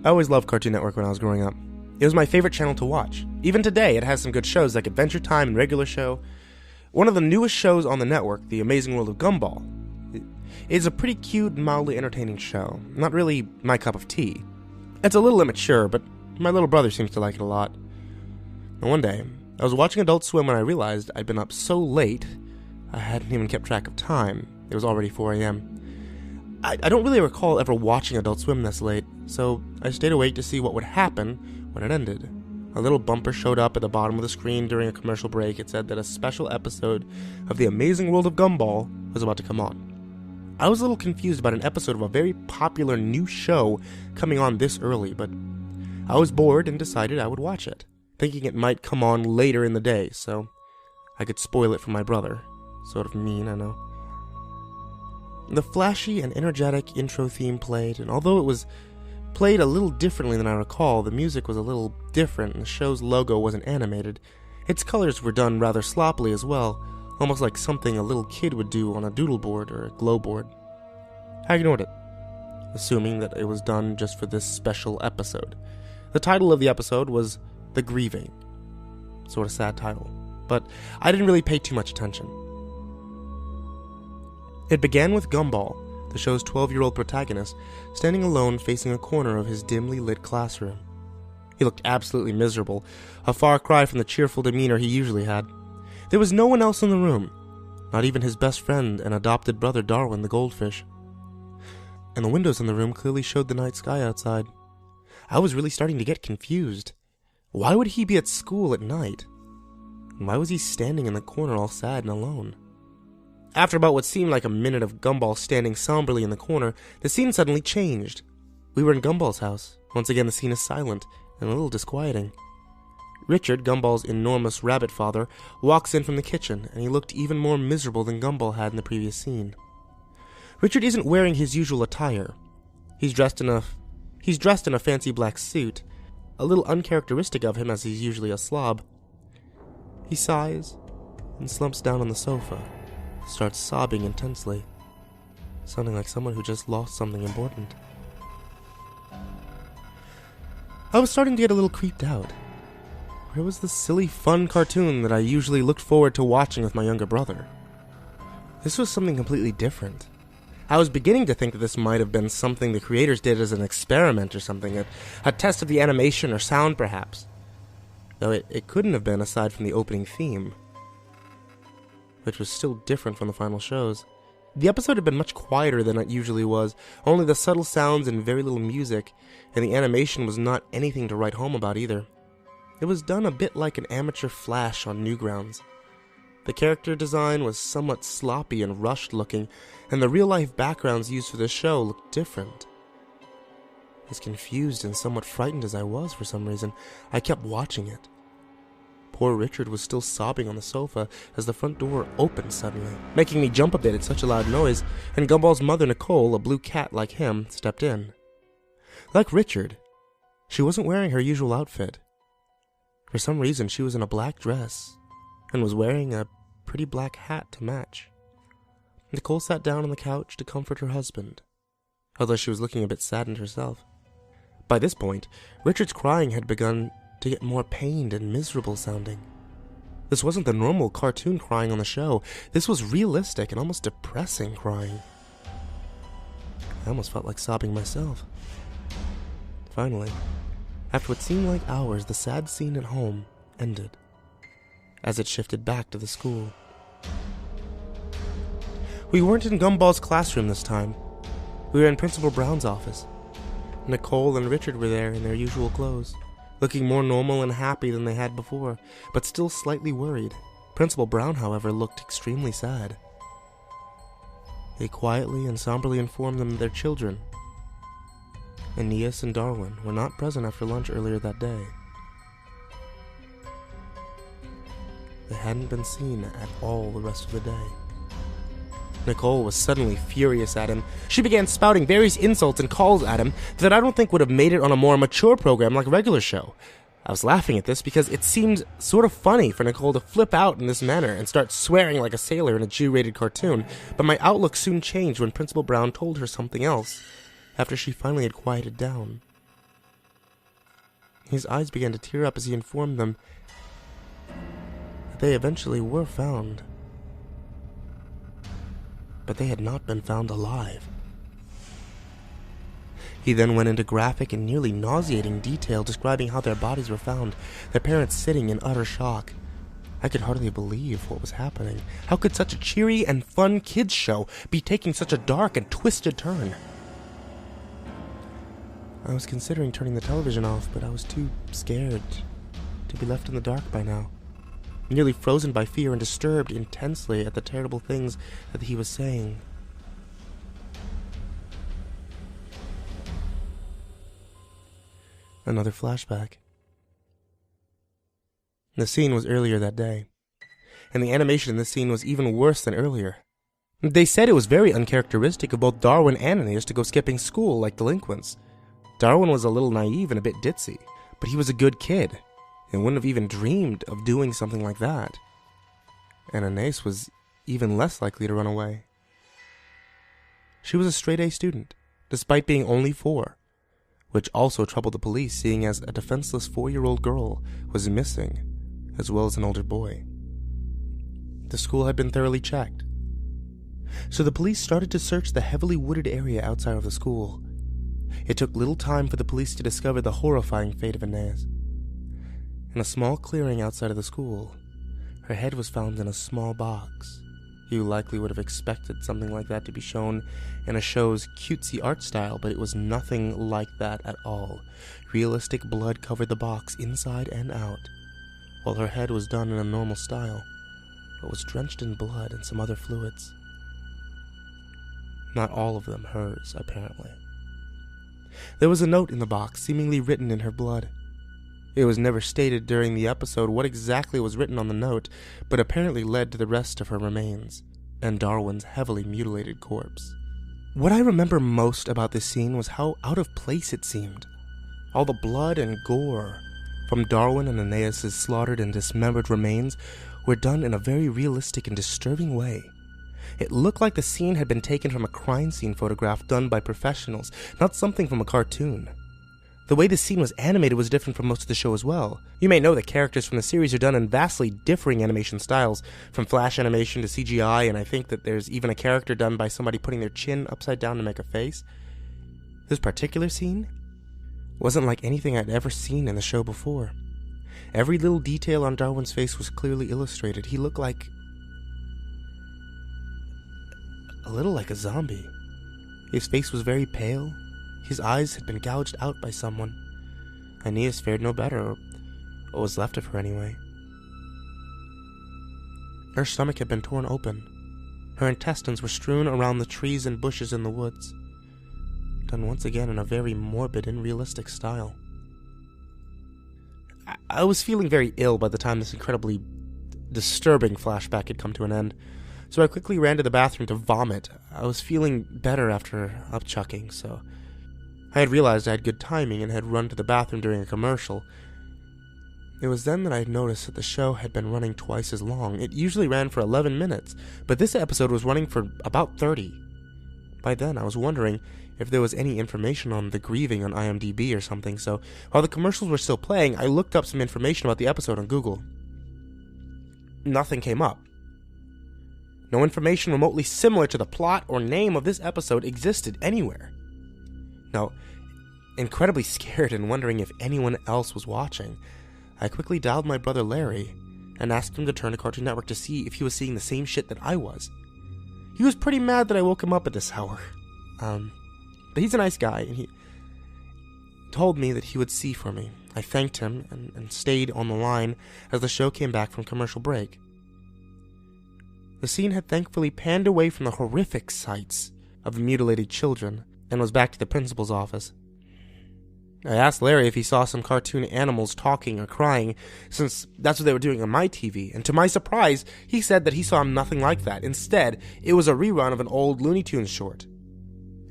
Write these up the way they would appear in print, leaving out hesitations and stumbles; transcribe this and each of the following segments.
I always loved Cartoon Network when I was growing up. It was my favorite channel to watch. Even today, it has some good shows like Adventure Time and Regular Show. One of the newest shows on the network, The Amazing World of Gumball, is a pretty cute and mildly entertaining show. Not really my cup of tea. It's a little immature, but my little brother seems to like it a lot. And one day, I was watching Adult Swim when I realized I'd been up so late, I hadn't even kept track of time. It was already 4 a.m. I don't really recall ever watching Adult Swim this late, so I stayed awake to see what would happen when it ended. A little bumper showed up at the bottom of the screen during a commercial break. It said that a special episode of The Amazing World of Gumball was about to come on. I was a little confused about an episode of a very popular new show coming on this early, but I was bored and decided I would watch it, thinking it might come on later in the day, so I could spoil it for my brother. Sort of mean, I know. The flashy and energetic intro theme played, and although it was played a little differently than I recall, the music was a little different and the show's logo wasn't animated. Its colors were done rather sloppily as well, almost like something a little kid would do on a doodle board or a glow board. I ignored it, assuming that it was done just for this special episode. The title of the episode was The Grieving. Sort of sad title, but I didn't really pay too much attention. It began with Gumball, the show's 12-year-old protagonist, standing alone facing a corner of his dimly lit classroom. He looked absolutely miserable, a far cry from the cheerful demeanor he usually had. There was no one else in the room, not even his best friend and adopted brother Darwin the goldfish. And the windows in the room clearly showed the night sky outside. I was really starting to get confused. Why would he be at school at night? And why was he standing in the corner all sad and alone? After about what seemed like a minute of Gumball standing somberly in the corner, the scene suddenly changed. We were in Gumball's house. Once again, the scene is silent and a little disquieting. Richard, Gumball's enormous rabbit father, walks in from the kitchen, and he looked even more miserable than Gumball had in the previous scene. Richard isn't wearing his usual attire. He's dressed in a fancy black suit, a little uncharacteristic of him as he's usually a slob. He sighs and slumps down on the sofa, starts sobbing intensely, sounding like someone who just lost something important. I was starting to get a little creeped out. Where was the silly, fun cartoon that I usually looked forward to watching with my younger brother? This was something completely different. I was beginning to think that this might have been something the creators did as an experiment or something, a test of the animation or sound perhaps. Though it couldn't have been aside from the opening theme, which was still different from the final shows. The episode had been much quieter than it usually was, only the subtle sounds and very little music, and the animation was not anything to write home about either. It was done a bit like an amateur Flash on Newgrounds. The character design was somewhat sloppy and rushed looking, and the real-life backgrounds used for the show looked different. As confused and somewhat frightened as I was for some reason, I kept watching it. Poor Richard was still sobbing on the sofa as the front door opened suddenly, making me jump a bit at such a loud noise, and Gumball's mother Nicole, a blue cat like him, stepped in. Like Richard, she wasn't wearing her usual outfit. For some reason, she was in a black dress, and was wearing a pretty black hat to match. Nicole sat down on the couch to comfort her husband, although she was looking a bit saddened herself. By this point, Richard's crying had begun to get more pained and miserable sounding. This wasn't the normal cartoon crying on the show. This was realistic and almost depressing crying. I almost felt like sobbing myself. Finally, after what seemed like hours, the sad scene at home ended, as it shifted back to the school. We weren't in Gumball's classroom this time. We were in Principal Brown's office. Nicole and Richard were there in their usual clothes, looking more normal and happy than they had before, but still slightly worried. Principal Brown, however, looked extremely sad. They quietly and somberly informed them of their children. Aeneas and Darwin were not present after lunch earlier that day. They hadn't been seen at all the rest of the day. Nicole was suddenly furious at him. She began spouting various insults and calls at him that I don't think would have made it on a more mature program like a regular show. I was laughing at this because it seemed sort of funny for Nicole to flip out in this manner and start swearing like a sailor in a G-rated cartoon, but my outlook soon changed when Principal Brown told her something else, after she finally had quieted down. His eyes began to tear up as he informed them that they eventually were found. But they had not been found alive. He then went into graphic and nearly nauseating detail describing how their bodies were found, their parents sitting in utter shock. I could hardly believe what was happening. How could such a cheery and fun kids show be taking such a dark and twisted turn? I was considering turning the television off, but I was too scared to be left in the dark by now, nearly frozen by fear and disturbed intensely at the terrible things that he was saying. Another flashback. The scene was earlier that day, and the animation in this scene was even worse than earlier. They said it was very uncharacteristic of both Darwin and Aeneas to go skipping school like delinquents. Darwin was a little naive and a bit ditzy, but he was a good kid, and wouldn't have even dreamed of doing something like that. And Aeneas was even less likely to run away. She was a straight-A student, despite being only 4, which also troubled the police, seeing as a defenseless 4-year-old girl was missing, as well as an older boy. The school had been thoroughly checked, so the police started to search the heavily wooded area outside of the school. It took little time for the police to discover the horrifying fate of Aeneas. In a small clearing outside of the school, her head was found in a small box. You likely would have expected something like that to be shown in a show's cutesy art style, but it was nothing like that at all. Realistic blood covered the box inside and out, while her head was done in a normal style, but was drenched in blood and some other fluids. Not all of them hers, apparently. There was a note in the box, seemingly written in her blood. It was never stated during the episode what exactly was written on the note, but apparently led to the rest of her remains, and Darwin's heavily mutilated corpse. What I remember most about this scene was how out of place it seemed. All the blood and gore from Darwin and Aeneas' slaughtered and dismembered remains were done in a very realistic and disturbing way. It looked like the scene had been taken from a crime scene photograph done by professionals, not something from a cartoon. The way the scene was animated was different from most of the show as well. You may know that characters from the series are done in vastly differing animation styles, from flash animation to CGI, and I think that there's even a character done by somebody putting their chin upside down to make a face. This particular scene wasn't like anything I'd ever seen in the show before. Every little detail on Darwin's face was clearly illustrated. He looked like a little like a zombie. His face was very pale. His eyes had been gouged out by someone. Aeneas fared no better, or what was left of her anyway. Her stomach had been torn open. Her intestines were strewn around the trees and bushes in the woods, done once again in a very morbid and realistic style. I was feeling very ill by the time this incredibly disturbing flashback had come to an end, so I quickly ran to the bathroom to vomit. I was feeling better after upchucking, so I had realized I had good timing and had run to the bathroom during a commercial. It was then that I had noticed that the show had been running twice as long. It usually ran for 11 minutes, but this episode was running for about 30. By then, I was wondering if there was any information on the Grieving on IMDb or something, so while the commercials were still playing, I looked up some information about the episode on Google. Nothing came up. No information remotely similar to the plot or name of this episode existed anywhere. Now, incredibly scared and wondering if anyone else was watching, I quickly dialed my brother Larry and asked him to turn to Cartoon Network to see if he was seeing the same shit that I was. He was pretty mad that I woke him up at this hour. But he's a nice guy, and he told me that he would see for me. I thanked him and stayed on the line as the show came back from commercial break. The scene had thankfully panned away from the horrific sights of the mutilated children and was back to the principal's office. I asked Larry if he saw some cartoon animals talking or crying, since that's what they were doing on my TV, and to my surprise, he said that he saw nothing like that. Instead, it was a rerun of an old Looney Tunes short.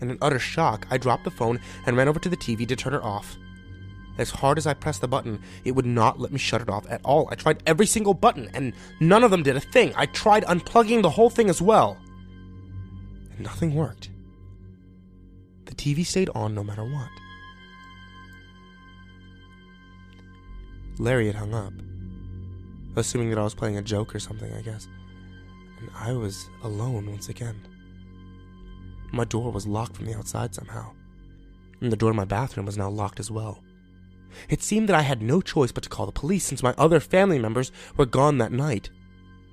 In an utter shock, I dropped the phone and ran over to the TV to turn it off. As hard as I pressed the button, it would not let me shut it off at all. I tried every single button, and none of them did a thing. I tried unplugging the whole thing as well, and nothing worked. The TV stayed on no matter what. Larry had hung up, assuming that I was playing a joke or something, I guess. And I was alone once again. My door was locked from the outside somehow, and the door to my bathroom was now locked as well. It seemed that I had no choice but to call the police since my other family members were gone that night.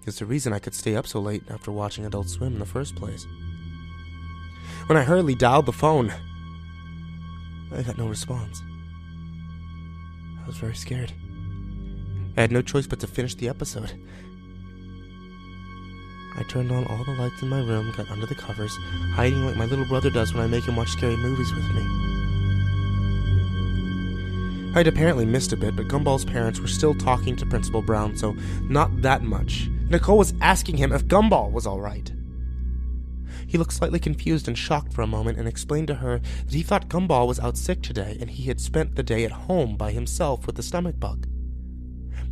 It's the reason I could stay up so late after watching Adult Swim in the first place. When I hurriedly dialed the phone, I got no response. I was very scared. I had no choice but to finish the episode. I turned on all the lights in my room, got under the covers, hiding like my little brother does when I make him watch scary movies with me. I'd apparently missed a bit, but Gumball's parents were still talking to Principal Brown, so not that much. Nicole was asking him if Gumball was alright. He looked slightly confused and shocked for a moment and explained to her that he thought Gumball was out sick today and he had spent the day at home by himself with the stomach bug.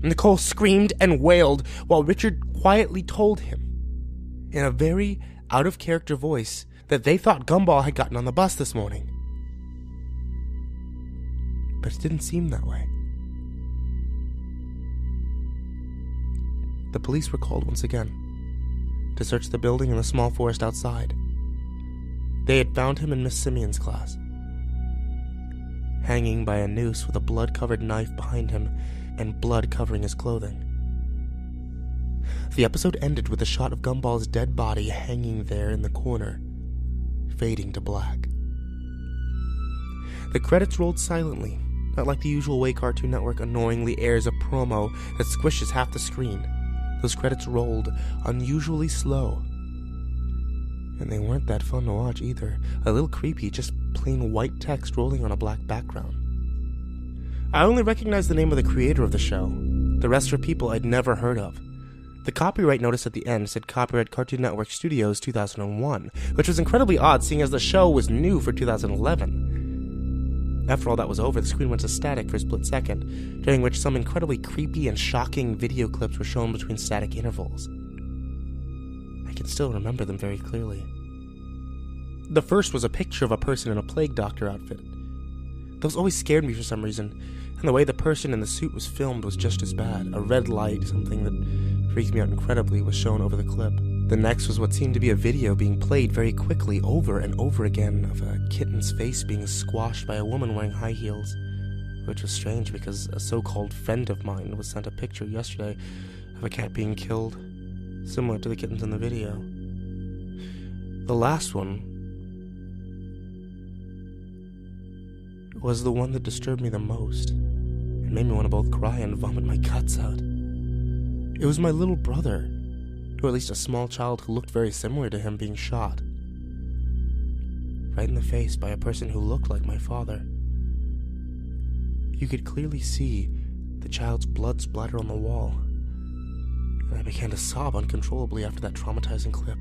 Nicole screamed and wailed while Richard quietly told him, in a very out-of-character voice, that they thought Gumball had gotten on the bus this morning. But it didn't seem that way. The police were called once again to search the building and the small forest outside. They had found him in Miss Simeon's class, hanging by a noose with a blood-covered knife behind him and blood covering his clothing. The episode ended with a shot of Gumball's dead body hanging there in the corner, fading to black. The credits rolled silently, not like the usual way Cartoon Network annoyingly airs a promo that squishes half the screen. Those credits rolled unusually slow. And they weren't that fun to watch either. A little creepy, just plain white text rolling on a black background. I only recognized the name of the creator of the show. The rest were people I'd never heard of. The copyright notice at the end said copyright Cartoon Network Studios 2001, which was incredibly odd seeing as the show was new for 2011. After all that was over, the screen went to static for a split second, during which some incredibly creepy and shocking video clips were shown between static intervals. I can still remember them very clearly. The first was a picture of a person in a plague doctor outfit. Those always scared me for some reason, and the way the person in the suit was filmed was just as bad. A red light, something that freaked me out incredibly, was shown over the clip. The next was what seemed to be a video being played very quickly over and over again of a kitten's face being squashed by a woman wearing high heels, which was strange because a so-called friend of mine was sent a picture yesterday of a cat being killed, similar to the kittens in the video. The last one was the one that disturbed me the most. It made me want to both cry and vomit my guts out. It was my little brother, or at least a small child who looked very similar to him, being shot right in the face by a person who looked like my father. You could clearly see the child's blood splatter on the wall, and I began to sob uncontrollably after that traumatizing clip.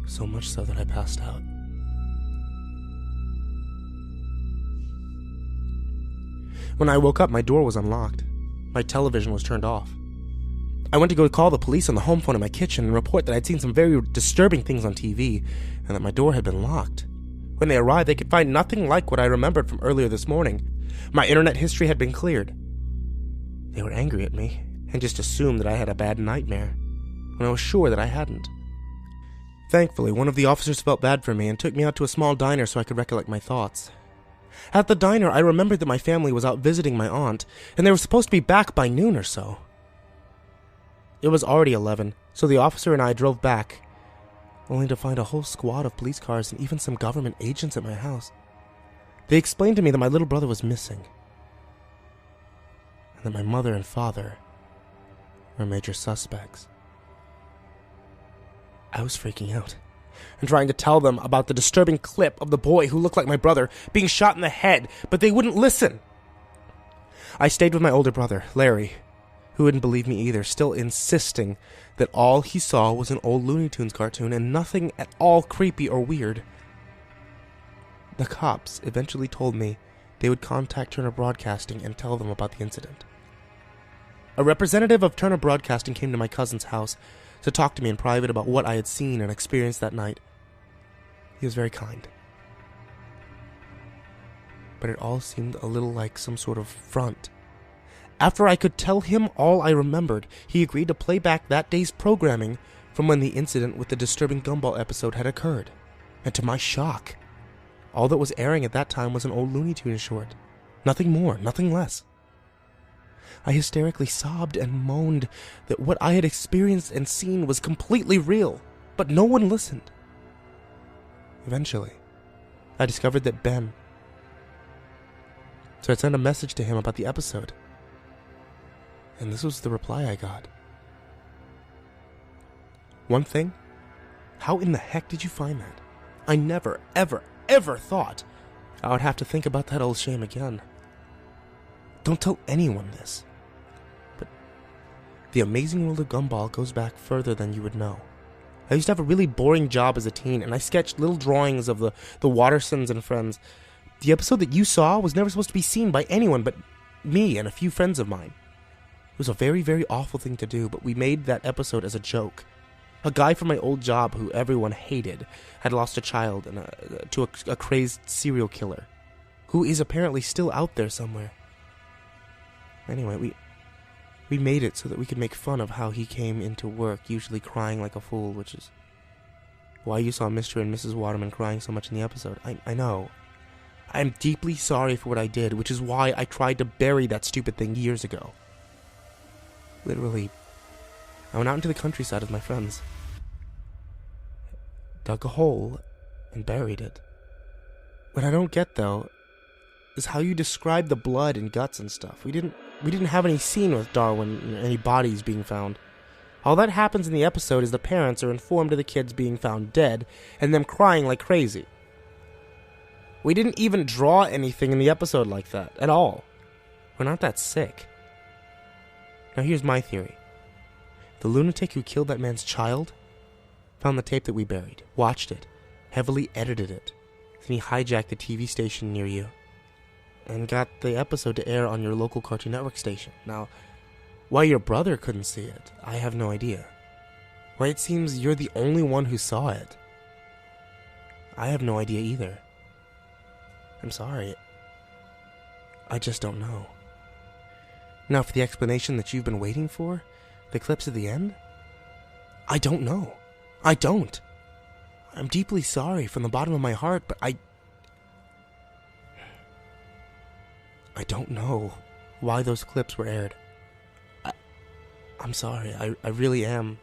So much so that I passed out. When I woke up, my door was unlocked. My television was turned off. I went to go call the police on the home phone in my kitchen and report that I'd seen some very disturbing things on TV and that my door had been locked. When they arrived, they could find nothing like what I remembered from earlier this morning. My internet history had been cleared. They were angry at me and just assumed that I had a bad nightmare, when I was sure that I hadn't. Thankfully, one of the officers felt bad for me and took me out to a small diner so I could recollect my thoughts. At the diner, I remembered that my family was out visiting my aunt, and they were supposed to be back by noon or so. It was already 11, so the officer and I drove back, only to find a whole squad of police cars and even some government agents at my house. They explained to me that my little brother was missing, and that my mother and father were major suspects. I was freaking out and trying to tell them about the disturbing clip of the boy who looked like my brother being shot in the head, but they wouldn't listen. I stayed with my older brother, Larry, who wouldn't believe me either, still insisting that all he saw was an old Looney Tunes cartoon and nothing at all creepy or weird. The cops eventually told me they would contact Turner Broadcasting and tell them about the incident. A representative of Turner Broadcasting came to my cousin's house to talk to me in private about what I had seen and experienced that night. He was very kind. but it all seemed a little like some sort of front. After I could tell him all I remembered, he agreed to play back that day's programming from when the incident with the disturbing Gumball episode had occurred. And to my shock, all that was airing at that time was an old Looney Tunes short. Nothing more, nothing less. I hysterically sobbed and moaned that what I had experienced and seen was completely real, but no one listened. Eventually, I discovered that Ben. So I sent a message to him about the episode. And this was the reply I got. One thing, how in the heck did you find that? I never, ever, ever thought I would have to think about that old shame again. Don't tell anyone this. But the amazing world of Gumball goes back further than you would know. I used to have a really boring job as a teen, and I sketched little drawings of the Wattersons and friends. The episode that you saw was never supposed to be seen by anyone but me and a few friends of mine. It was a very, very awful thing to do, but we made that episode as a joke. A guy from my old job who everyone hated had lost a child to a crazed serial killer, who is apparently still out there somewhere. Anyway, we made it so that we could make fun of how he came into work, usually crying like a fool, which is why you saw Mr. and Mrs. Waterman crying so much in the episode. I know. I am deeply sorry for what I did, which is why I tried to bury that stupid thing years ago. Literally, I went out into the countryside with my friends, dug a hole, and buried it. What I don't get, though, is how you describe the blood and guts and stuff. We didn't have any scene with Darwin, any bodies being found. All that happens in the episode is the parents are informed of the kids being found dead, and them crying like crazy. We didn't even draw anything in the episode like that, at all. We're not that sick. Now here's my theory. The lunatic who killed that man's child found the tape that we buried, watched it, heavily edited it, then he hijacked the TV station near you, and got the episode to air on your local Cartoon Network station. Now, why your brother couldn't see it, I have no idea. Why it seems you're the only one who saw it, I have no idea either. I'm sorry. I just don't know. Now for the explanation that you've been waiting for, the clips at the end, I don't know. I don't. I'm deeply sorry from the bottom of my heart, but I don't know why those clips were aired. I'm sorry, I really am.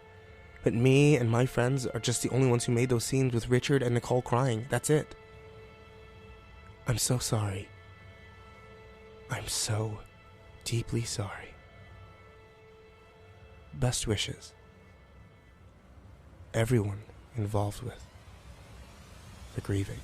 But me and my friends are just the only ones who made those scenes with Richard and Nicole crying. That's it. I'm so sorry. I'm so deeply sorry. Best wishes. Everyone involved with the Grieving.